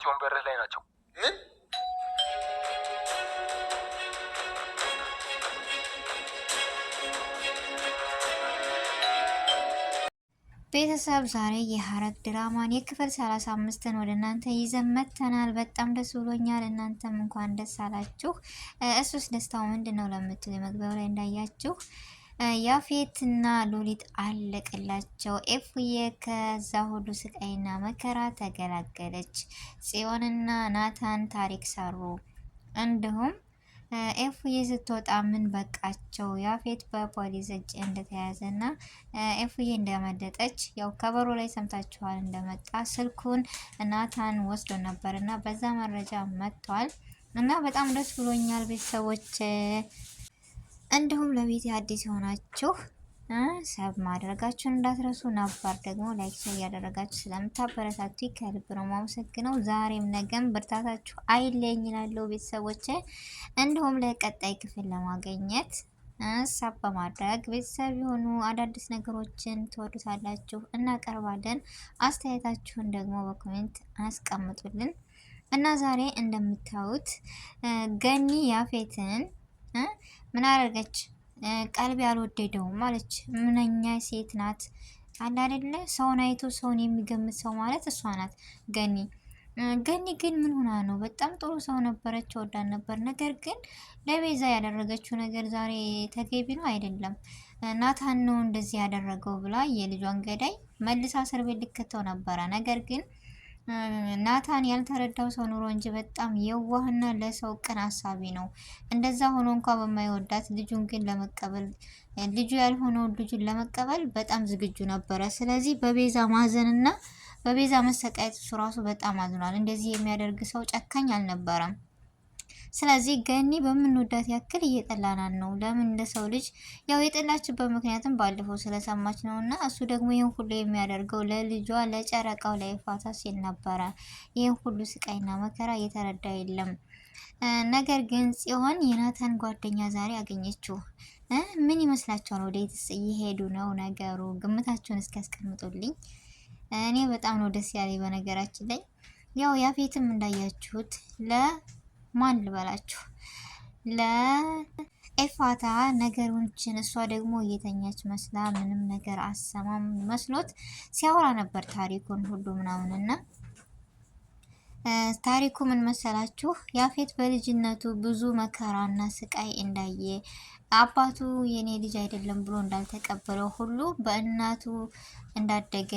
ወንበር ላይ ናቸው። ምን ቤተሰብ ዛሬ የሐረግ ድራማን የክፍል 35ን ወደ እናንተ ይዘን መጥተናል። በጣም ደስ ብሎኛል። እናንተም እንኳን ደስ አላችሁ። እሱስ ደስታው ምንድነው ለምትሉ የመግቢያው ላይ እንዳያችሁ ያፌትና ሉሊት አለቀላቸው። ኤፍዬ ከዛ ሁሉ ስቃይና መከራ ተገላገለች። ጽዮንና ናታን ታሪክ ሰሩ። እንዲሁም ኤፍዬ ስትወጣ ምን በቃቸው ያፌት በፖሊስ እጅ እንደተያዘና ኤፍዬ እንደመደጠች ያው ከበሮ ላይ ሰምታችኋል። እንደመጣ ስልኩን ናታን ወስዶ ነበርና በዛ መረጃ መጥቷል እና በጣም ደስ ብሎኛል ቤተሰቦች። እንዲሁም ለቤት አዲስ የሆናችሁ ሰብ ማድረጋችሁን እንዳትረሱ፣ ነባር ደግሞ ላይክ እያደረጋችሁ ስለምታበረታቱ ከልብ ነው የማመሰግነው። ዛሬም ነገም ብርታታችሁ አይለኝ ይላለው ቤተሰቦች። እንዲሁም ለቀጣይ ክፍል ለማግኘት ሰብ በማድረግ ቤተሰብ የሆኑ አዳዲስ ነገሮችን ትወዱታላችሁ እናቀርባለን። አስተያየታችሁን ደግሞ በኮሜንት አስቀምጡልን እና ዛሬ እንደምታዩት ገኒ ያፌትን ምን አደረገች? ቀልብ ያልወደደውም ማለች። ምንኛ ሴት ናት አለ አይደለ? ሰውን አይቶ ሰውን የሚገምት ሰው ማለት እሷ ናት ገኒ። ገኒ ግን ምን ሆና ነው? በጣም ጥሩ ሰው ነበረች፣ ወዳን ነበር። ነገር ግን ለቤዛ ያደረገችው ነገር ዛሬ ተገቢ ነው አይደለም። ናታን ነው እንደዚህ ያደረገው ብላ የልጇን ገዳይ መልሳ እስር ቤት ልከተው ነበረ። ነገር ግን ናታን ያልተረዳው ሰው ኑሮ እንጂ በጣም የዋህና ለሰው ቅን አሳቢ ነው። እንደዛ ሆኖ እንኳን በማይወዳት ልጁን ግን ለመቀበል ልጁ ያልሆነውን ልጁን ለመቀበል በጣም ዝግጁ ነበረ። ስለዚህ በቤዛ ማዘንና በቤዛ መሰቃየት እሱ ራሱ በጣም አዝኗል። እንደዚህ የሚያደርግ ሰው ጨካኝ አልነበረም። ስለዚህ ገኒ በምንወዳት ያክል እየጠላናን ነው። ለምን እንደ ሰው ልጅ ያው የጠላችበት ምክንያትም ባለፈው ስለሰማች ነው። እና እሱ ደግሞ ይህን ሁሉ የሚያደርገው ለልጇ ለጨረቃው ለኤፍራታ ሲል ነበረ። ይህን ሁሉ ስቃይና መከራ እየተረዳ የለም። ነገር ግን ጽዮን የናታን ጓደኛ ዛሬ አገኘችው። ምን ይመስላችኋል? ወዴትስ እየሄዱ ነው ነገሩ? ግምታችሁን እስኪያስቀምጡልኝ። እኔ በጣም ነው ደስ ያለኝ። በነገራችን ላይ ያው ያፌትም እንዳያችሁት ማን ልበላችሁ ለኤፋታ ነገሮችን እሷ ደግሞ እየተኛች መስላ ምንም ነገር አሰማም መስሎት ሲያወራ ነበር ታሪኩን ሁሉ ምናምንና ታሪኩ ምን መሰላችሁ? ያፌት በልጅነቱ ብዙ መከራና ስቃይ እንዳየ አባቱ የኔ ልጅ አይደለም ብሎ እንዳልተቀበለው ሁሉ በእናቱ እንዳደገ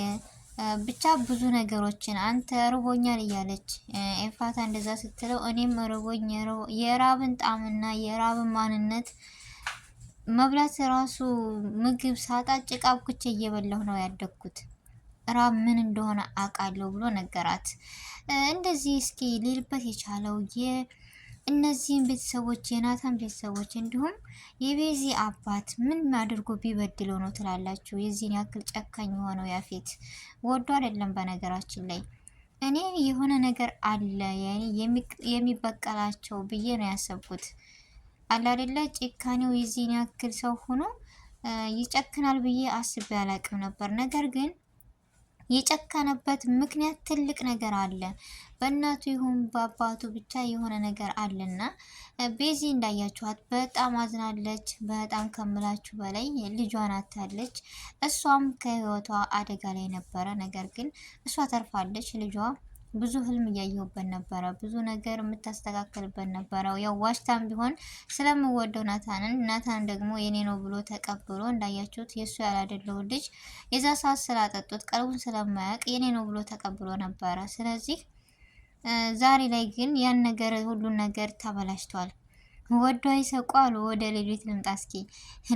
ብቻ ብዙ ነገሮችን አንተ ርቦኛል እያለች ኤፋታ እንደዛ ስትለው እኔም ርቦኝ የራብን ጣምና የራብን ማንነት መብላት ራሱ ምግብ ሳጣ ጭቃ ብኩቼ እየበላሁ ነው ያደግኩት፣ ራብ ምን እንደሆነ አውቃለሁ ብሎ ነገራት። እንደዚህ እስኪ ሊልበት የቻለው እነዚህን ቤተሰቦች የናታን ቤተሰቦች እንዲሁም የቤዚ አባት ምን አድርጎ ቢበድለው ነው ትላላችሁ? የዚህን ያክል ጨካኝ የሆነው ያፌት ወዶ አይደለም። በነገራችን ላይ እኔ የሆነ ነገር አለ የሚበቀላቸው ብዬ ነው ያሰብኩት። አለ አይደለ? ጭካኔው የዚህን ያክል ሰው ሆኖ ይጨክናል ብዬ አስቤ አላቅም ነበር። ነገር ግን የጨከነበት ምክንያት ትልቅ ነገር አለ። በእናቱ ይሁን በአባቱ ብቻ የሆነ ነገር አለና ቤዚ እንዳያችኋት በጣም አዝናለች። በጣም ከምላችሁ በላይ ልጇን አታለች። እሷም ከህይወቷ አደጋ ላይ ነበረ። ነገር ግን እሷ ተርፋለች። ልጇ ብዙ ህልም እያየሁበት ነበረ። ብዙ ነገር የምታስተካክልበት ነበረ። ያው ዋሽታም ቢሆን ስለምወደው ናታን ደግሞ የኔ ነው ብሎ ተቀብሎ እንዳያችሁት የሱ ያላደለው ልጅ የዛ ሰዓት ስላጠጡት ቀልቡን ስለማያውቅ የኔ ነው ብሎ ተቀብሎ ነበረ። ስለዚህ ዛሬ ላይ ግን ያን ነገር ሁሉን ነገር ተበላሽቷል። ወዶ አይሰቋሉ። ወደ ሌሊት ልምጣ እስኪ።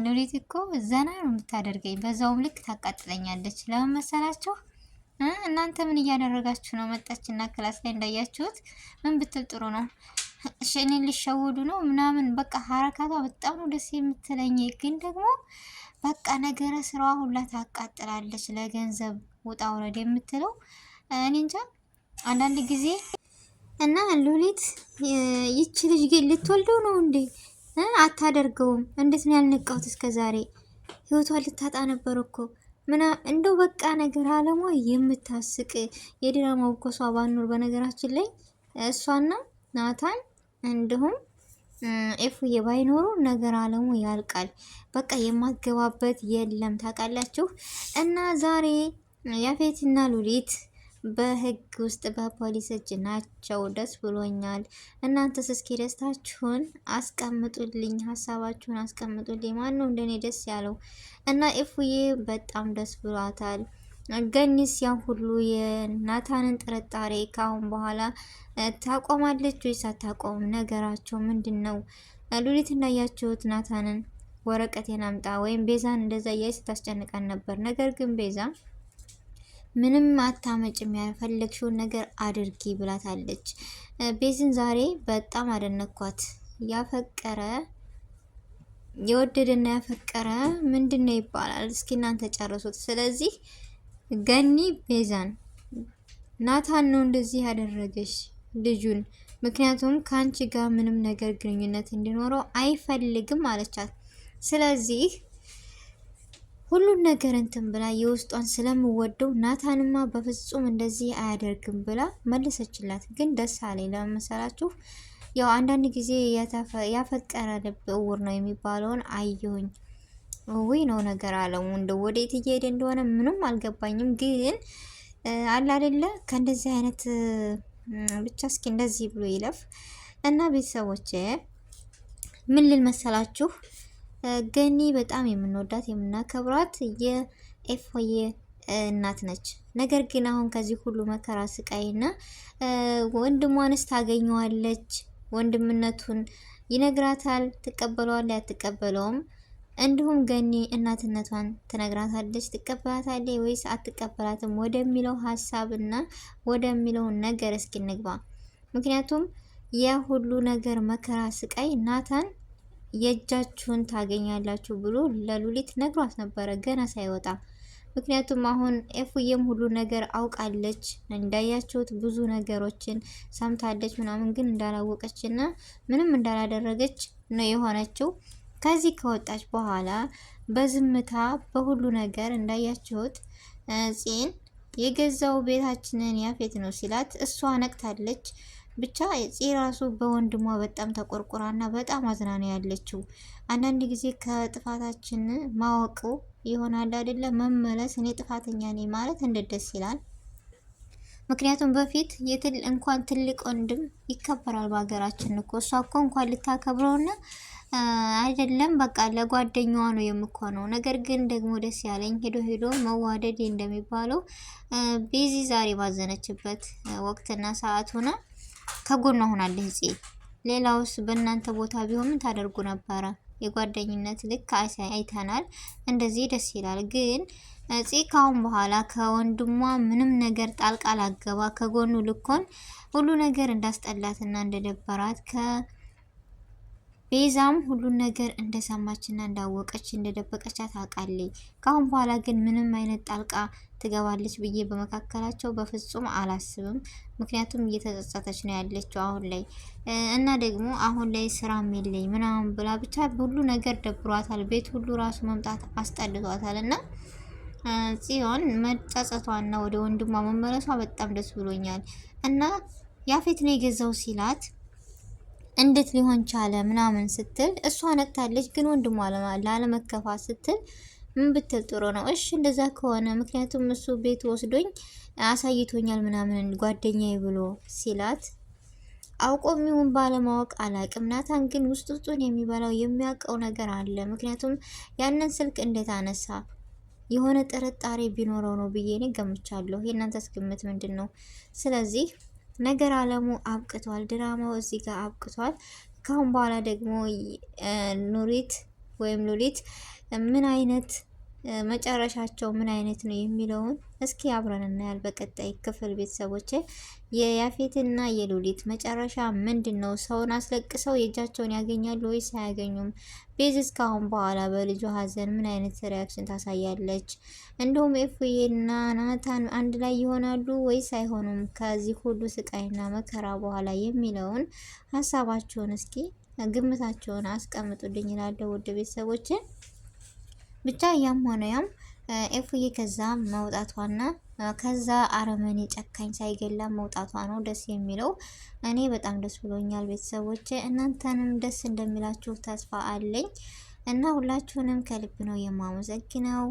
ሌሊት እኮ ዘና ነው የምታደርገኝ፣ በዛውም ልክ ታቃጥለኛለች። ለምን መሰላችሁ? እናንተ ምን እያደረጋችሁ ነው? መጣችና ክላስ ላይ እንዳያችሁት ምን ብትል ጥሩ ነው? እኔን ሊሸውዱ ነው ምናምን በቃ ሀረካቷ በጣም ነው ደስ የምትለኝ። ግን ደግሞ በቃ ነገረ ስራዋ ሁላ ታቃጥላለች። ለገንዘብ ውጣ ውረድ የምትለው እኔ እንጃ አንዳንድ ጊዜ እና ሉሊት ይቺ ልጅ ግን ልትወልደው ነው እንዴ? አታደርገውም። እንዴት ነው ያልነቃሁት እስከ ዛሬ? ህይወቷን ልታጣ ነበር እኮ እንደው በቃ ነገር አለሟ የምታስቅ የድራማው እኮ እሷ ባኖር በነገራችን ላይ እሷና ናታን እንዲሁም ኤፉዬ ባይኖሩ ነገር አለሙ ያልቃል። በቃ የማትገባበት የለም ታውቃላችሁ። እና ዛሬ ያፌትና ሉሊት በህግ ውስጥ በፖሊስ እጅ ናቸው። ደስ ብሎኛል። እናንተስ እስኪ ደስታችሁን አስቀምጡልኝ፣ ሀሳባችሁን አስቀምጡልኝ። ማን ነው እንደኔ ደስ ያለው? እና ኤፉዬ በጣም ደስ ብሏታል። ገኒስ ያን ሁሉ የናታንን ጥርጣሬ ካሁን በኋላ ታቆማለች ወይስ አታቆም? ነገራቸው ምንድን ነው? ሉሊት እንዳያችሁት ናታንን ወረቀቴን አምጣ ወይም ቤዛን እንደዛ እያለች ስታስጨንቀን ነበር። ነገር ግን ቤዛ ምንም አታመጭም፣ ያልፈለግሽውን ነገር አድርጊ ብላታለች። ቤዝን ዛሬ በጣም አደነኳት። ያፈቀረ የወደደና ያፈቀረ ምንድን ነው ይባላል? እስኪ እናንተ ጨርሱት። ስለዚህ ገኒ ቤዛን ናታን ነው እንደዚህ ያደረገሽ ልጁን፣ ምክንያቱም ከአንቺ ጋር ምንም ነገር ግንኙነት እንዲኖረው አይፈልግም አለቻት። ስለዚህ ሁሉን ነገር እንትን ብላ የውስጧን ስለምወደው ናታንማ በፍጹም እንደዚህ አያደርግም ብላ መለሰችላት። ግን ደስ አለኝ። ለመሰላችሁ ያው አንዳንድ ጊዜ ያፈቀረ ልብ እውር ነው የሚባለውን አየሁኝ። ወይ ነው ነገር አለሙ እንደ ወዴት እየሄደ እንደሆነ ምንም አልገባኝም። ግን አለ አይደለ ከእንደዚህ አይነት ብቻ እስኪ እንደዚህ ብሎ ይለፍ እና ቤተሰቦቼ ምን ልል መሰላችሁ፣ ገኒ በጣም የምንወዳት የምናከብራት የኤፉዬ እናት ነች። ነገር ግን አሁን ከዚህ ሁሉ መከራ ስቃይና ወንድሟንስ ታገኘዋለች፣ ወንድምነቱን ይነግራታል፣ ትቀበለዋለች አትቀበለውም? እንዲሁም ገኒ እናትነቷን ትነግራታለች፣ ትቀበላታለች ወይስ አትቀበላትም ወደሚለው ሀሳብና ወደሚለው ነገር እስኪ እንግባ። ምክንያቱም የሁሉ ነገር መከራ ስቃይ ናታን የእጃችሁን ታገኛላችሁ ብሎ ለሉሊት ነግሯት ነበረ ገና ሳይወጣ። ምክንያቱም አሁን ኤፉዬም ሁሉ ነገር አውቃለች፣ እንዳያችሁት ብዙ ነገሮችን ሰምታለች ምናምን፣ ግን እንዳላወቀችና ምንም እንዳላደረገች ነው የሆነችው። ከዚህ ከወጣች በኋላ በዝምታ በሁሉ ነገር እንዳያችሁት ፂን የገዛው ቤታችንን ያፌት ነው ሲላት እሷ ነቅታለች። ብቻ ፂ ራሱ በወንድሟ በጣም ተቆርቁራና በጣም አዝና ነው ያለችው። አንዳንድ ጊዜ ከጥፋታችን ማወቁ ይሆናል አይደለ መመለስ። እኔ ጥፋተኛ ነኝ ማለት እንዴት ደስ ይላል። ምክንያቱም በፊት እንኳን ትልቅ ወንድም ይከበራል በሀገራችን እኮ። እሷ እኮ እንኳን ልታከብረውና አይደለም በቃ ለጓደኛዋ ነው የምኮነው። ነገር ግን ደግሞ ደስ ያለኝ ሄዶ ሄዶ መዋደድ እንደሚባለው ቤዚ ዛሬ ባዘነችበት ወቅትና ሰዓት ሆና ከጎኗ ሆናለች ፂ። ሌላውስ በእናንተ ቦታ ቢሆን ምን ታደርጉ ነበረ? የጓደኝነት ልክ አይተናል። እንደዚህ ደስ ይላል። ግን ፂ ካሁን በኋላ ከወንድሟ ምንም ነገር ጣልቃ ላገባ ከጎኑ ልኮን ሁሉ ነገር እንዳስጠላትና እንደደበራት ቤዛም ሁሉን ነገር እንደሰማችና እንዳወቀች እንደደበቀቻት አውቃለች። ካሁን በኋላ ግን ምንም አይነት ጣልቃ ትገባለች ብዬ በመካከላቸው በፍጹም አላስብም። ምክንያቱም እየተጸጸተች ነው ያለችው አሁን ላይ እና ደግሞ አሁን ላይ ስራም የለኝ ምናምን ብላ ብቻ ሁሉ ነገር ደብሯታል። ቤት ሁሉ ራሱ መምጣት አስጠልቷታል እና ጽዮን መጸጸቷና ወደ ወንድሟ መመለሷ በጣም ደስ ብሎኛል። እና ያፌት ነው የገዛው ሲላት እንዴት ሊሆን ቻለ ምናምን ስትል እሷ ነቅታለች። ግን ወንድሟ ላለመከፋት ስትል ምን ብትል ጥሩ ነው? እሺ እንደዛ ከሆነ ምክንያቱም እሱ ቤት ወስዶኝ አሳይቶኛል ምናምን ጓደኛዬ ብሎ ሲላት አውቆ የሚሆን ባለማወቅ አላቅም። ናታን ግን ውስጡን የሚበላው የሚያውቀው ነገር አለ። ምክንያቱም ያንን ስልክ እንዴት አነሳ የሆነ ጥርጣሬ ቢኖረው ነው ብዬ እኔ ገምቻለሁ። የእናንተስ ግምት ምንድን ነው? ስለዚህ ነገር አለሙ አብቅቷል። ድራማው እዚህ ጋር አብቅቷል። ካሁን በኋላ ደግሞ ኑሪት ወይም ሉሊት ምን አይነት መጨረሻቸው ምን አይነት ነው የሚለውን እስኪ አብረን እናያል በቀጣይ ክፍል። ቤተሰቦቼ የያፌትና የሉሊት መጨረሻ ምንድን ነው? ሰውን አስለቅሰው የእጃቸውን ያገኛሉ ወይስ አያገኙም? ቤዝ እስካሁን በኋላ በልጁ ሀዘን ምን አይነት ሪያክሽን ታሳያለች? እንዲሁም ኤፉዬና ናታን አንድ ላይ ይሆናሉ ወይስ አይሆኑም ከዚህ ሁሉ ስቃይና መከራ በኋላ የሚለውን ሀሳባቸውን እስኪ ግምታቸውን አስቀምጡልኝ እላለሁ ውድ ቤተሰቦቼ። ብቻ ያም ሆነ ያም ኤፉዬ ከዛ መውጣቷና ከዛ አረመኔ ጨካኝ ሳይገላ መውጣቷ ነው ደስ የሚለው። እኔ በጣም ደስ ብሎኛል ቤተሰቦቼ፣ እናንተንም ደስ እንደሚላችሁ ተስፋ አለኝ እና ሁላችሁንም ከልብ ነው የማመሰግነው።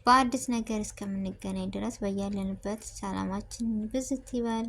በአዲስ ነገር እስከምንገናኝ ድረስ በያለንበት ሰላማችን ብዝት ይበል።